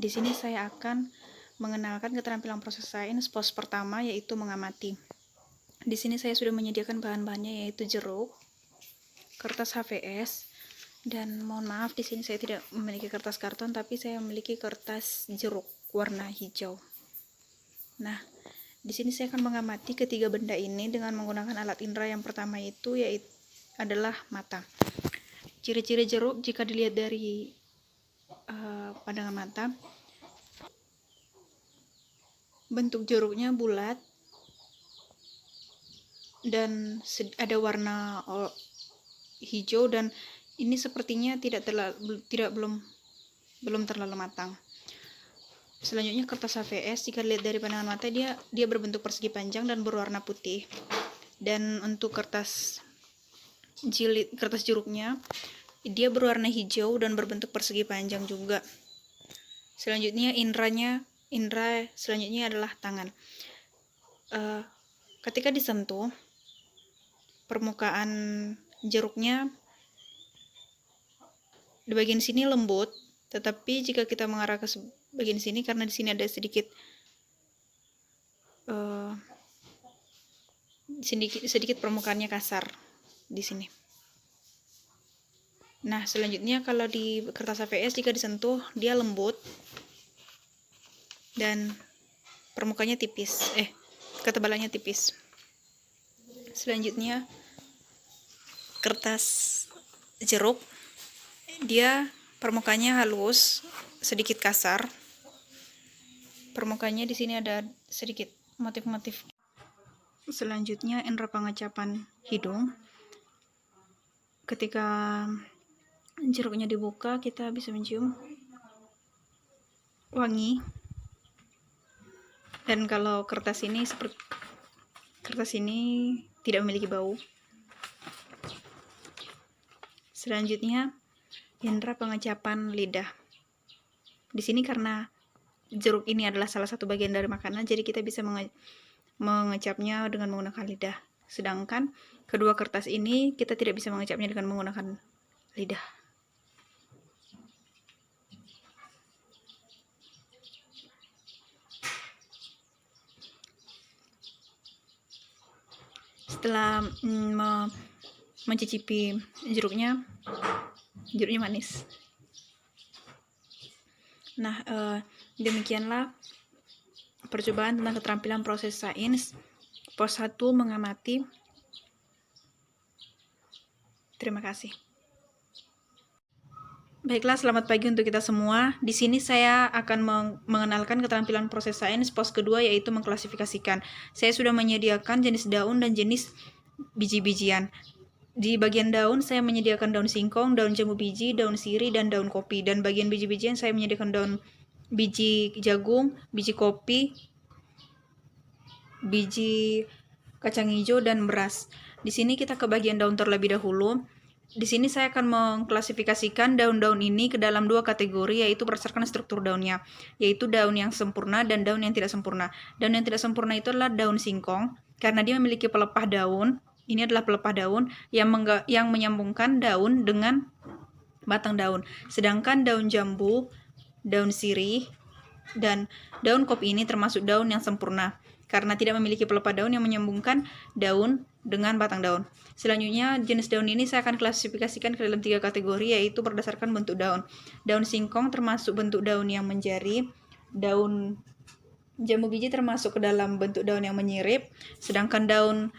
Di sini saya akan mengenalkan keterampilan proses sains pos pertama, yaitu mengamati. Di sini saya sudah menyediakan bahan-bahannya, yaitu jeruk, kertas HVS, dan mohon maaf di sini saya tidak memiliki kertas karton, tapi saya memiliki kertas jeruk warna hijau. Nah, di sini saya akan mengamati ketiga benda ini dengan menggunakan alat indera. Yang pertama itu adalah mata. Ciri-ciri jeruk jika dilihat dari pandangan mata, bentuk jeruknya bulat dan ada warna hijau, dan ini sepertinya belum terlalu matang. Selanjutnya kertas HVS, jika dilihat dari pandangan mata dia berbentuk persegi panjang dan berwarna putih. Dan untuk kertas jeruknya dia berwarna hijau dan berbentuk persegi panjang juga. Selanjutnya indera selanjutnya adalah tangan. Ketika disentuh, permukaan jeruknya di bagian sini lembut, tetapi jika kita mengarah ke bagian sini, karena di sini ada sedikit permukaannya kasar di sini. Nah, selanjutnya kalau di kertas HVS jika disentuh dia lembut dan permukaannya tipis, ketebalannya tipis. Selanjutnya kertas jeruk, dia permukaannya halus, sedikit kasar. Permukaannya di sini ada sedikit motif-motif. Selanjutnya indera pengecapan hidung. Ketika jeruknya dibuka, kita bisa mencium wangi. Dan kalau kertas ini tidak memiliki bau. Selanjutnya indera pengecapan lidah. Di sini karena jeruk ini adalah salah satu bagian dari makanan, jadi kita bisa mengecapnya dengan menggunakan lidah. Sedangkan kedua kertas ini kita tidak bisa mengecapnya dengan menggunakan lidah. Setelah mencicipi jeruknya manis. Nah, demikianlah percobaan tentang keterampilan proses sains pos 1 mengamati. Terima kasih. Baiklah, selamat pagi untuk kita semua. Di sini saya akan mengenalkan keterampilan proses sains pos kedua, yaitu mengklasifikasikan. Saya sudah menyediakan jenis daun dan jenis biji-bijian. Di bagian daun saya menyediakan daun singkong, daun jambu biji, daun sirih, dan daun kopi. Dan bagian biji-bijian saya menyediakan daun biji jagung, biji kopi, biji kacang hijau, dan beras. Di sini kita ke bagian daun terlebih dahulu. Di sini saya akan mengklasifikasikan daun-daun ini ke dalam dua kategori, yaitu berdasarkan struktur daunnya, yaitu daun yang sempurna dan daun yang tidak sempurna. Daun yang tidak sempurna itu adalah daun singkong, karena dia memiliki pelepah daun. Ini adalah pelepah daun yang menyambungkan daun dengan batang daun. Sedangkan daun jambu, daun sirih, dan daun kopi ini termasuk daun yang sempurna, karena tidak memiliki pelepah daun yang menyambungkan daun dengan batang daun. Selanjutnya, jenis daun ini saya akan klasifikasikan ke dalam 3 kategori, yaitu berdasarkan bentuk daun. Daun singkong termasuk bentuk daun yang menjari, daun jambu biji termasuk ke dalam bentuk daun yang menyirip, sedangkan daun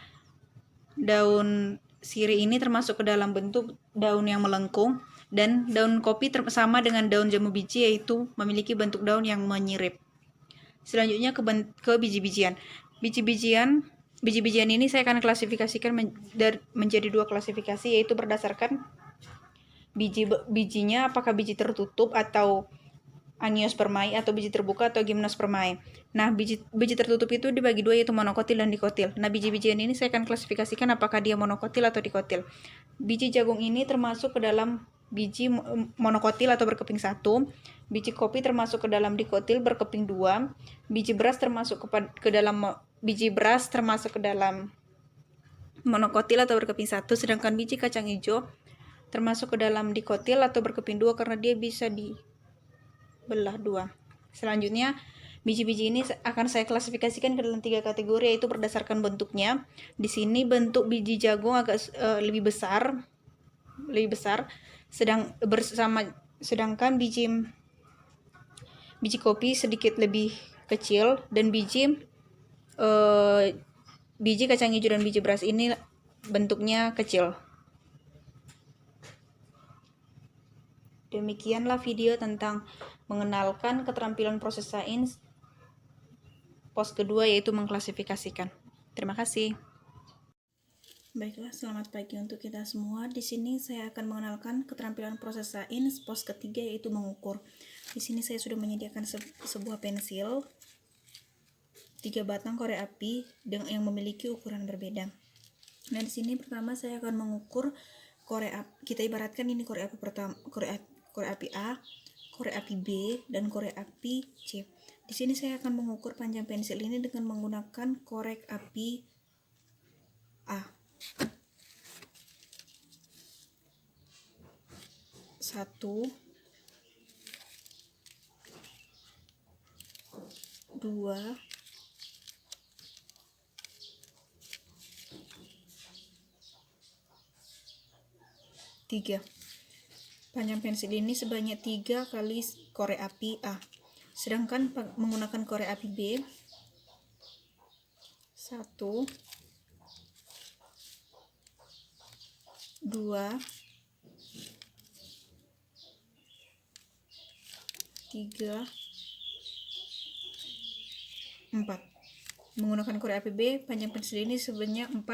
sirih ini termasuk ke dalam bentuk daun yang melengkung, dan daun kopi sama dengan daun jambu biji, yaitu memiliki bentuk daun yang menyirip. Selanjutnya ke biji-bijian. Biji-bijian ini saya akan klasifikasikan menjadi 2 klasifikasi, yaitu berdasarkan bijinya, apakah biji tertutup atau angiospermae, atau biji terbuka atau gimnospermae. Nah, biji tertutup itu dibagi 2, yaitu monokotil dan dikotil. Nah, biji-bijian ini saya akan klasifikasikan apakah dia monokotil atau dikotil. Biji jagung ini termasuk ke dalam biji monokotil atau berkeping 1. Biji kopi termasuk ke dalam dikotil berkeping 2. Biji beras termasuk ke dalam monokotil atau berkeping 1. Sedangkan biji kacang hijau termasuk ke dalam dikotil atau berkeping 2 karena dia bisa dibelah 2. Selanjutnya, biji-biji ini akan saya klasifikasikan ke dalam 3 kategori, yaitu berdasarkan bentuknya. Di sini bentuk biji jagung agak lebih besar, sedangkan biji kopi sedikit lebih kecil, dan biji kacang hijau dan biji beras ini bentuknya kecil. Demikianlah video tentang mengenalkan keterampilan proses sains pos kedua, yaitu mengklasifikasikan. Terima kasih. Baiklah, selamat pagi untuk kita semua. Di sini saya akan mengenalkan keterampilan proses sains pos ketiga, yaitu mengukur. Di sini saya sudah menyediakan sebuah pensil 3 batang korek api yang memiliki ukuran berbeda. Nah, di sini pertama saya akan mengukur korek api. Kita ibaratkan ini korek api pertama, korek api A, korek api B, dan korek api C. Di sini saya akan mengukur panjang pensil ini dengan menggunakan korek api A. 1, 2, 3. Panjang pensil ini sebanyak 3 kali korek api A. Sedangkan menggunakan korek api B, 1, 2, 3, 4. Menggunakan korek api B, panjang pensil ini sebanyak 4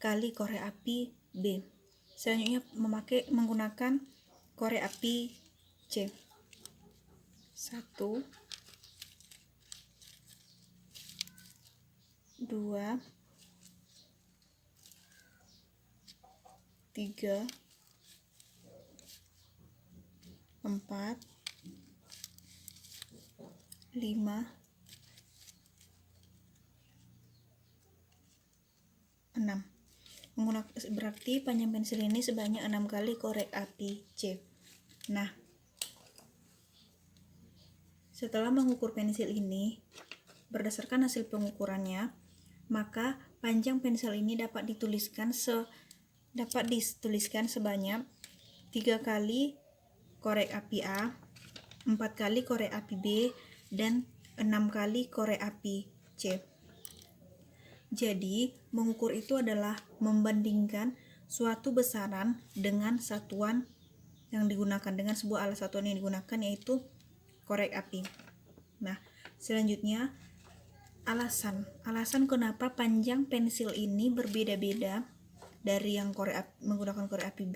kali korek api B. Selanjutnya menggunakan korek api C. 1, 2, 3, 4, 5, 6. Berarti panjang pensil ini sebanyak 6 kali korek api C. Nah, setelah mengukur pensil ini, berdasarkan hasil pengukurannya, maka panjang pensil ini dapat dituliskan sebanyak 3 kali korek api A, 4 kali korek api B, dan 6 kali korek api C. Jadi, mengukur itu adalah membandingkan suatu besaran dengan satuan yang digunakan, dengan sebuah alat satuan yang digunakan, yaitu korek api. Nah, selanjutnya alasan kenapa panjang pensil ini berbeda-beda dari yang menggunakan korek api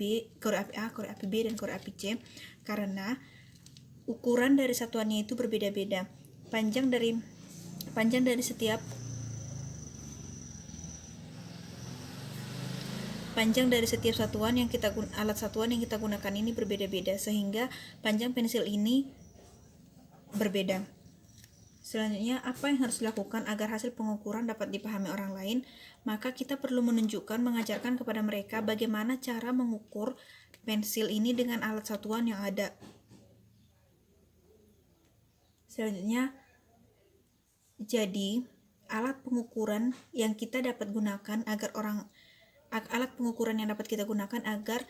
A, korek api B, dan korek api C, karena ukuran dari satuannya itu berbeda-beda. Panjang dari setiap alat satuan yang kita gunakan ini berbeda-beda, sehingga panjang pensil ini berbeda. Selanjutnya, apa yang harus dilakukan agar hasil pengukuran dapat dipahami orang lain? Maka kita perlu mengajarkan kepada mereka bagaimana cara mengukur pensil ini dengan alat satuan yang ada. Selanjutnya, jadi alat pengukuran yang dapat kita gunakan agar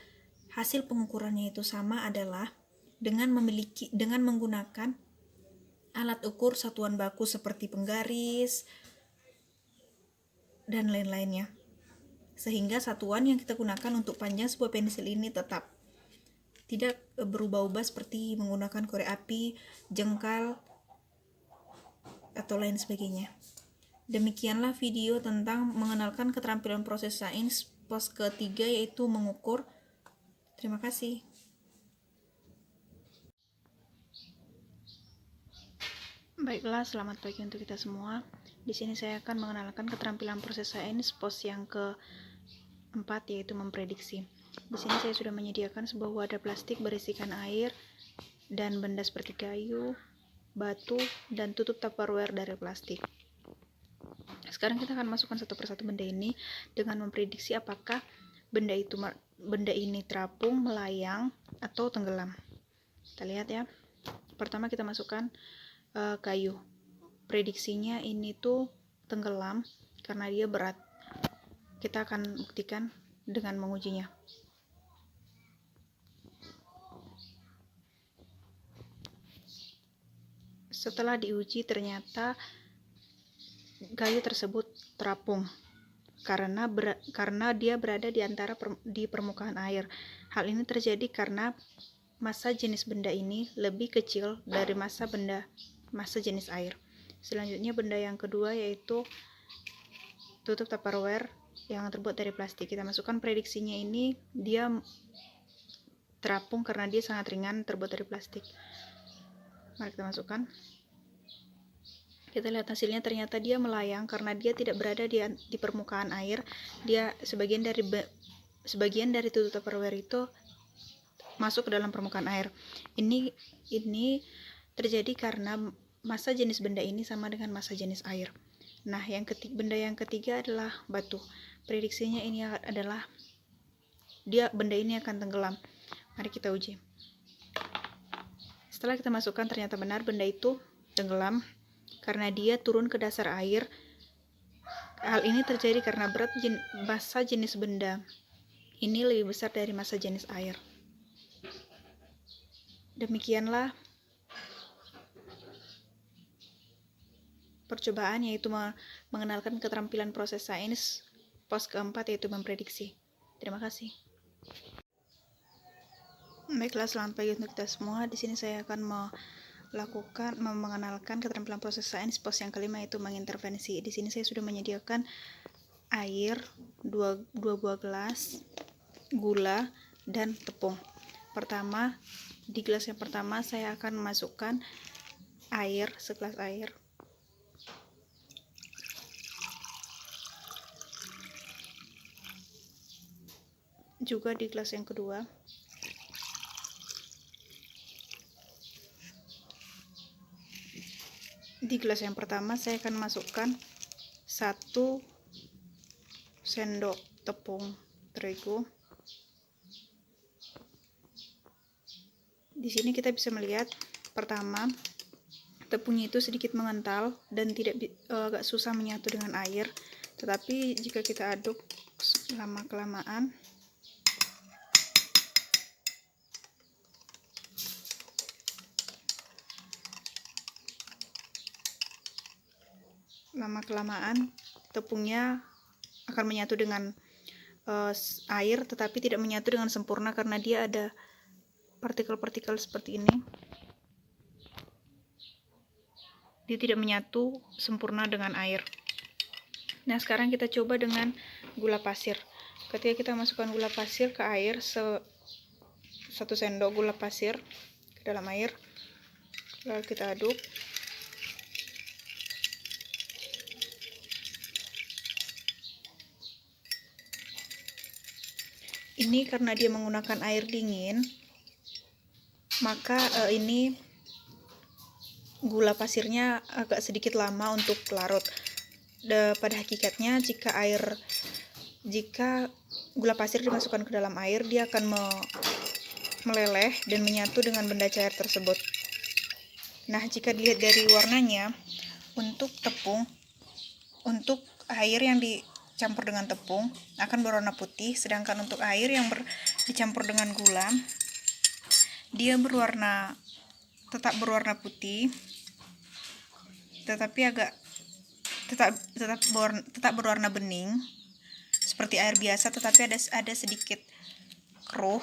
hasil pengukurannya itu sama adalah dengan menggunakan alat ukur satuan baku seperti penggaris dan lain-lainnya, sehingga satuan yang kita gunakan untuk panjang sebuah pensil ini tetap tidak berubah-ubah seperti menggunakan korek api, jengkal, atau lain sebagainya. Demikianlah video tentang mengenalkan keterampilan proses sains pos ketiga, yaitu mengukur. Terima kasih. Baiklah, selamat pagi untuk kita semua. Di sini saya akan mengenalkan keterampilan proses sains pos yang keempat, yaitu memprediksi. Di sini saya sudah menyediakan sebuah wadah plastik berisikan air dan benda seperti kayu, batu, dan tutup Tupperware dari plastik. Sekarang kita akan masukkan satu persatu benda ini dengan memprediksi apakah benda itu benda ini terapung, melayang, atau tenggelam. Kita lihat ya. Pertama kita masukkan kayu. Prediksinya ini tuh tenggelam karena dia berat. Kita akan buktikan dengan mengujinya. Setelah diuji ternyata kayu tersebut terapung karena dia berada di permukaan air. Hal ini terjadi karena massa jenis benda ini lebih kecil dari massa jenis air. Selanjutnya benda yang kedua yaitu tutup Tupperware yang terbuat dari plastik. Kita masukkan prediksinya ini dia terapung karena dia sangat ringan, terbuat dari plastik. Mari kita masukkan. Kita lihat hasilnya, ternyata dia melayang karena dia tidak berada di permukaan air. Dia sebagian dari tutup Tupperware itu masuk ke dalam permukaan air. Ini terjadi karena massa jenis benda ini sama dengan massa jenis air. Nah, benda yang ketiga adalah batu. Prediksinya ini adalah benda ini akan tenggelam. Mari kita uji. Setelah kita masukkan, ternyata benar benda itu tenggelam karena dia turun ke dasar air. Hal ini terjadi karena massa jenis benda ini lebih besar dari massa jenis air. Demikianlah percobaan, yaitu mengenalkan keterampilan proses sains pos keempat, yaitu memprediksi. Terima kasih. Baiklah, selamat pagi untuk kita semua. Di sini saya akan mengenalkan keterampilan proses sains pos yang kelima, yaitu mengintervensi. Di sini saya sudah menyediakan air 2 buah gelas, gula, dan tepung. Di gelas yang pertama saya akan memasukkan segelas air. Juga di gelas yang kedua. Di gelas yang pertama saya akan masukkan 1 sendok tepung terigu. Di sini kita bisa melihat, pertama, tepungnya itu sedikit mengental dan agak susah menyatu dengan air. Tetapi jika kita aduk lama-kelamaan, tepungnya akan menyatu dengan air, tetapi tidak menyatu dengan sempurna karena dia ada partikel-partikel seperti ini. Dia tidak menyatu sempurna dengan air. Nah, sekarang kita coba dengan gula pasir. Ketika kita masukkan gula pasir ke air, 1 sendok gula pasir ke dalam air, lalu kita aduk. Ini karena dia menggunakan air dingin, maka ini gula pasirnya agak sedikit lama untuk larut. Pada hakikatnya jika gula pasir dimasukkan ke dalam air, dia akan meleleh dan menyatu dengan benda cair tersebut. Nah, jika dilihat dari warnanya, untuk air yang dicampur dengan tepung akan berwarna putih, sedangkan untuk air yang dicampur dengan gula, dia tetap berwarna putih, tetapi tetap berwarna bening seperti air biasa, tetapi ada sedikit keruh.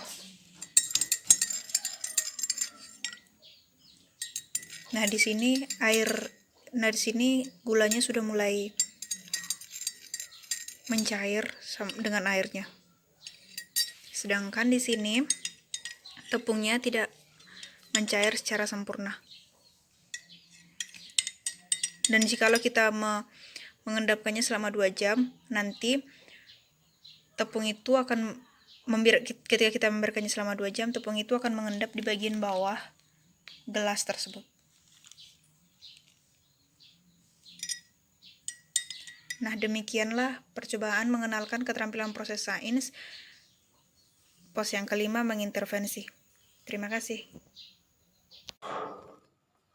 Nah, di sini gulanya sudah mulai mencair dengan airnya. Sedangkan di sini tepungnya tidak mencair secara sempurna. Dan jikalau kita mengendapkannya selama 2 jam, nanti tepung itu ketika kita membiarkannya selama 2 jam, tepung itu akan mengendap di bagian bawah gelas tersebut. Nah, demikianlah percobaan mengenalkan keterampilan proses sains Pos yang kelima, mengintervensi. Terima kasih.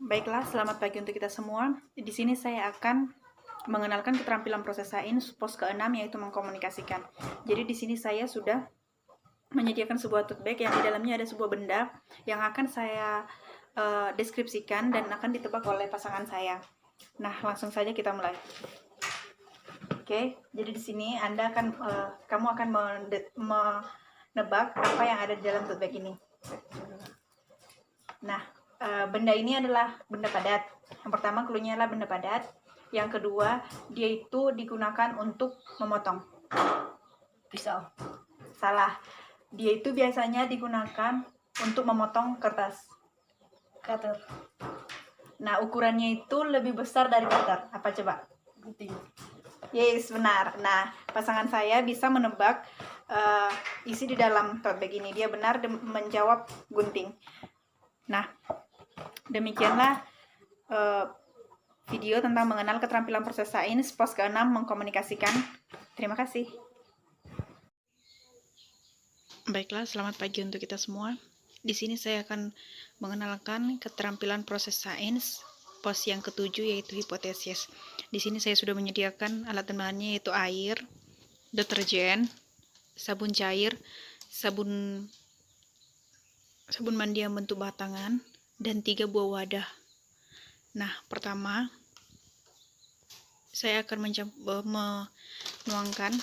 Baiklah, selamat pagi untuk kita semua. Di sini saya akan mengenalkan keterampilan proses sains pos ke-6, yaitu mengkomunikasikan. Jadi di sini saya sudah menyediakan sebuah tote bag yang di dalamnya ada sebuah benda yang akan saya deskripsikan dan akan ditebak oleh pasangan saya. Nah, langsung saja kita mulai. Oke, jadi di sini kamu akan menebak apa yang ada di dalam tote bag ini. Nah, benda ini adalah benda padat. Yang pertama, cluenya adalah benda padat. Yang kedua, dia itu digunakan untuk memotong. Pisau. Salah. Dia itu biasanya digunakan untuk memotong kertas. Cutter. Nah, ukurannya itu lebih besar dari cutter. Apa coba? Gunting. Yes, benar. Nah, pasangan saya bisa menebak isi di dalam tote bag ini. Dia benar menjawab gunting. Nah, demikianlah video tentang mengenal keterampilan proses sains pos ke-6, mengkomunikasikan. Terima kasih. Baiklah, selamat pagi untuk kita semua. Di sini saya akan mengenalkan keterampilan proses sains pos yang ke-7, yaitu hipotesis. Di sini saya sudah menyediakan alat dan bahannya, yaitu air, deterjen, sabun cair, sabun mandi yang bentuk batangan, dan 3 buah wadah. Nah, pertama saya akan menuangkan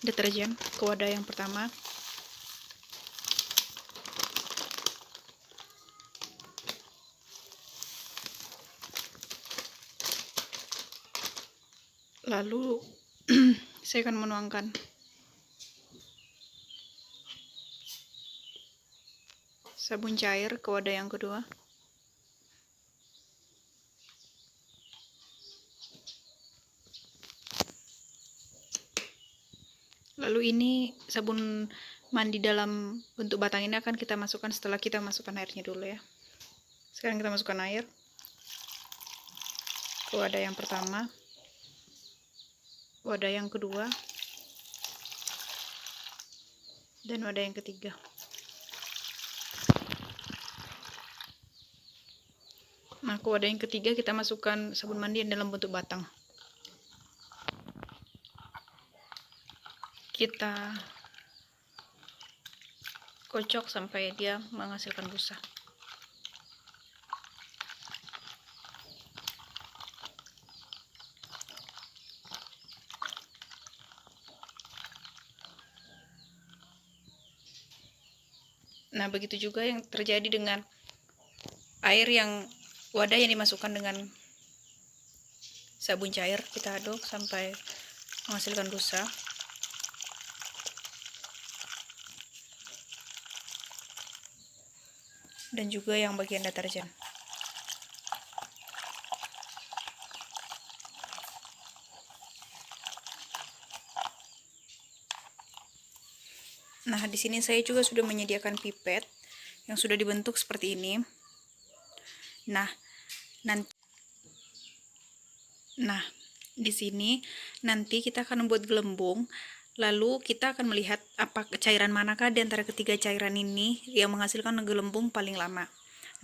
deterjen ke wadah yang pertama. Lalu saya akan menuangkan sabun cair ke wadah yang kedua. Lalu ini sabun mandi dalam bentuk batang ini akan kita masukkan setelah kita masukkan airnya dulu ya. Sekarang kita masukkan air ke wadah yang pertama, wadah yang kedua, dan wadah yang ketiga. Nah, ke wadah yang ketiga kita masukkan sabun mandi yang dalam bentuk batang. Kita kocok sampai dia menghasilkan busa. Nah, begitu juga yang terjadi dengan air yang wadah yang dimasukkan dengan sabun cair. Kita aduk sampai menghasilkan busa. Dan juga yang bagian deterjen. Nah, di sini saya juga sudah menyediakan pipet yang sudah dibentuk seperti ini. Nah, di sini nanti kita akan membuat gelembung. Lalu kita akan melihat apa cairan manakah di antara ketiga cairan ini yang menghasilkan gelembung paling lama.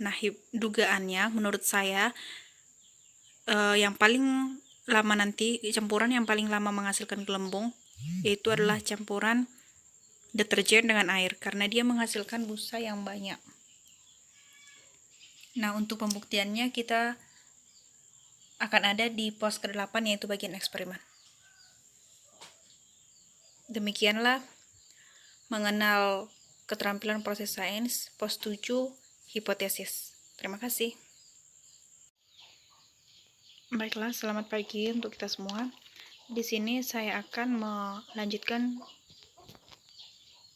Nah, dugaannya menurut saya yang paling lama nanti, campuran yang paling lama menghasilkan gelembung yaitu adalah campuran deterjen dengan air, karena dia menghasilkan busa yang banyak. Nah, untuk pembuktiannya kita akan ada di pos ke-8, yaitu bagian eksperimen. Demikianlah mengenal keterampilan proses sains pos 7, hipotesis. Terima kasih. Baiklah, selamat pagi untuk kita semua. Di sini saya akan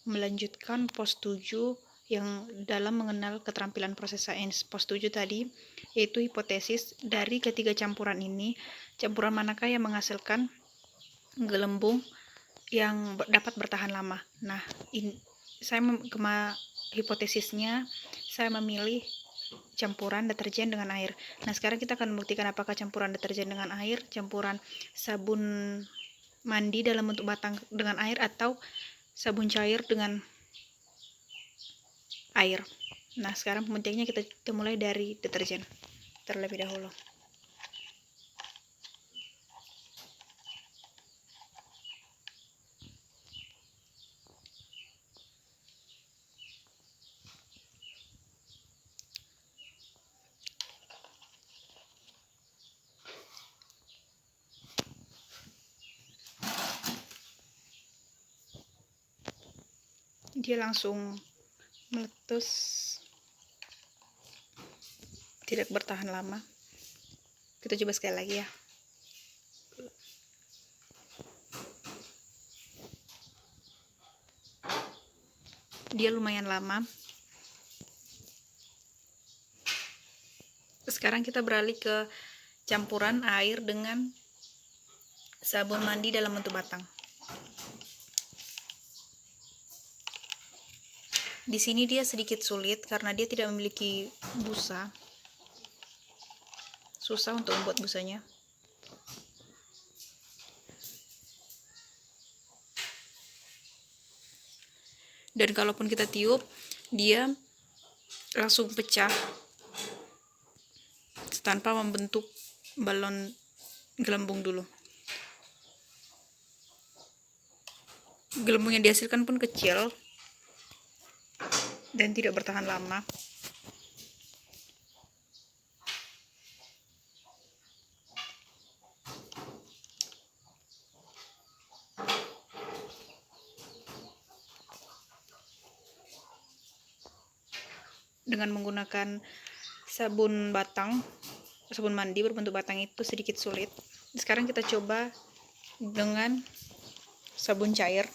melanjutkan pos 7 yang dalam mengenal keterampilan proses sains. Pos 7 tadi yaitu hipotesis. Dari ketiga campuran ini, campuran manakah yang menghasilkan gelembung yang dapat bertahan lama? Nah, hipotesisnya saya memilih campuran deterjen dengan air. Nah, sekarang kita akan membuktikan apakah campuran deterjen dengan air, campuran sabun mandi dalam bentuk batang dengan air, atau sabun cair dengan air. Nah, sekarang pemantiknya kita mulai dari deterjen terlebih dahulu. Dia langsung meletus, tidak bertahan lama. Kita coba sekali lagi ya. Dia lumayan lama. Sekarang kita beralih ke campuran air dengan sabun mandi dalam bentuk batang. Di sini dia sedikit sulit karena dia tidak memiliki busa. Susah untuk membuat busanya. Dan kalaupun kita tiup, dia langsung pecah tanpa membentuk balon gelembung dulu. Gelembung yang dihasilkan pun kecil dan tidak bertahan lama. Dengan menggunakan sabun mandi berbentuk batang itu sedikit sulit. Sekarang kita coba dengan sabun cair.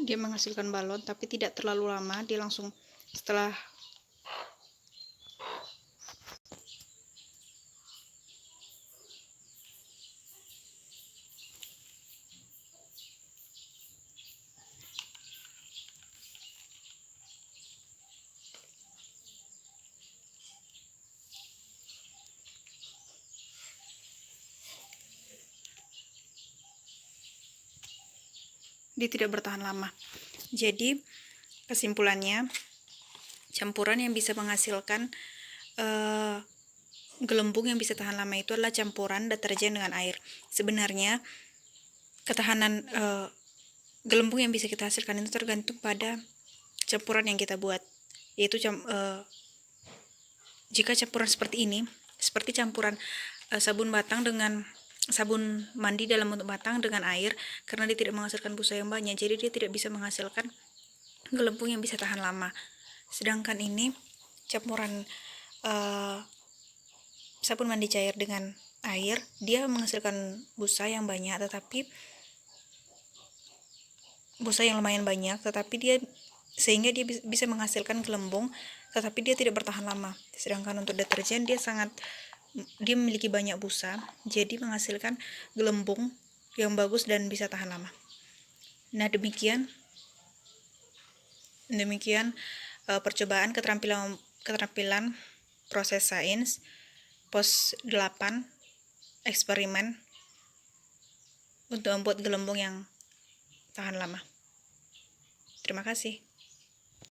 Dia menghasilkan balon tapi tidak terlalu lama, dia langsung setelah dia tidak bertahan lama. Jadi kesimpulannya, campuran yang bisa menghasilkan gelembung yang bisa tahan lama itu adalah campuran deterjen dengan air. Sebenarnya ketahanan gelembung yang bisa kita hasilkan itu tergantung pada campuran yang kita buat, yaitu jika campuran seperti ini, seperti campuran sabun mandi dalam bentuk batang dengan air, karena dia tidak menghasilkan busa yang banyak, jadi dia tidak bisa menghasilkan gelembung yang bisa tahan lama. Sedangkan ini campuran sabun mandi cair dengan air, dia menghasilkan busa yang banyak, busa yang lumayan banyak, sehingga dia bisa menghasilkan gelembung, tetapi dia tidak bertahan lama. Sedangkan untuk deterjen dia memiliki banyak busa, jadi menghasilkan gelembung yang bagus dan bisa tahan lama. Nah, demikian percobaan keterampilan proses sains pos 8 eksperimen untuk membuat gelembung yang tahan lama. Terima kasih.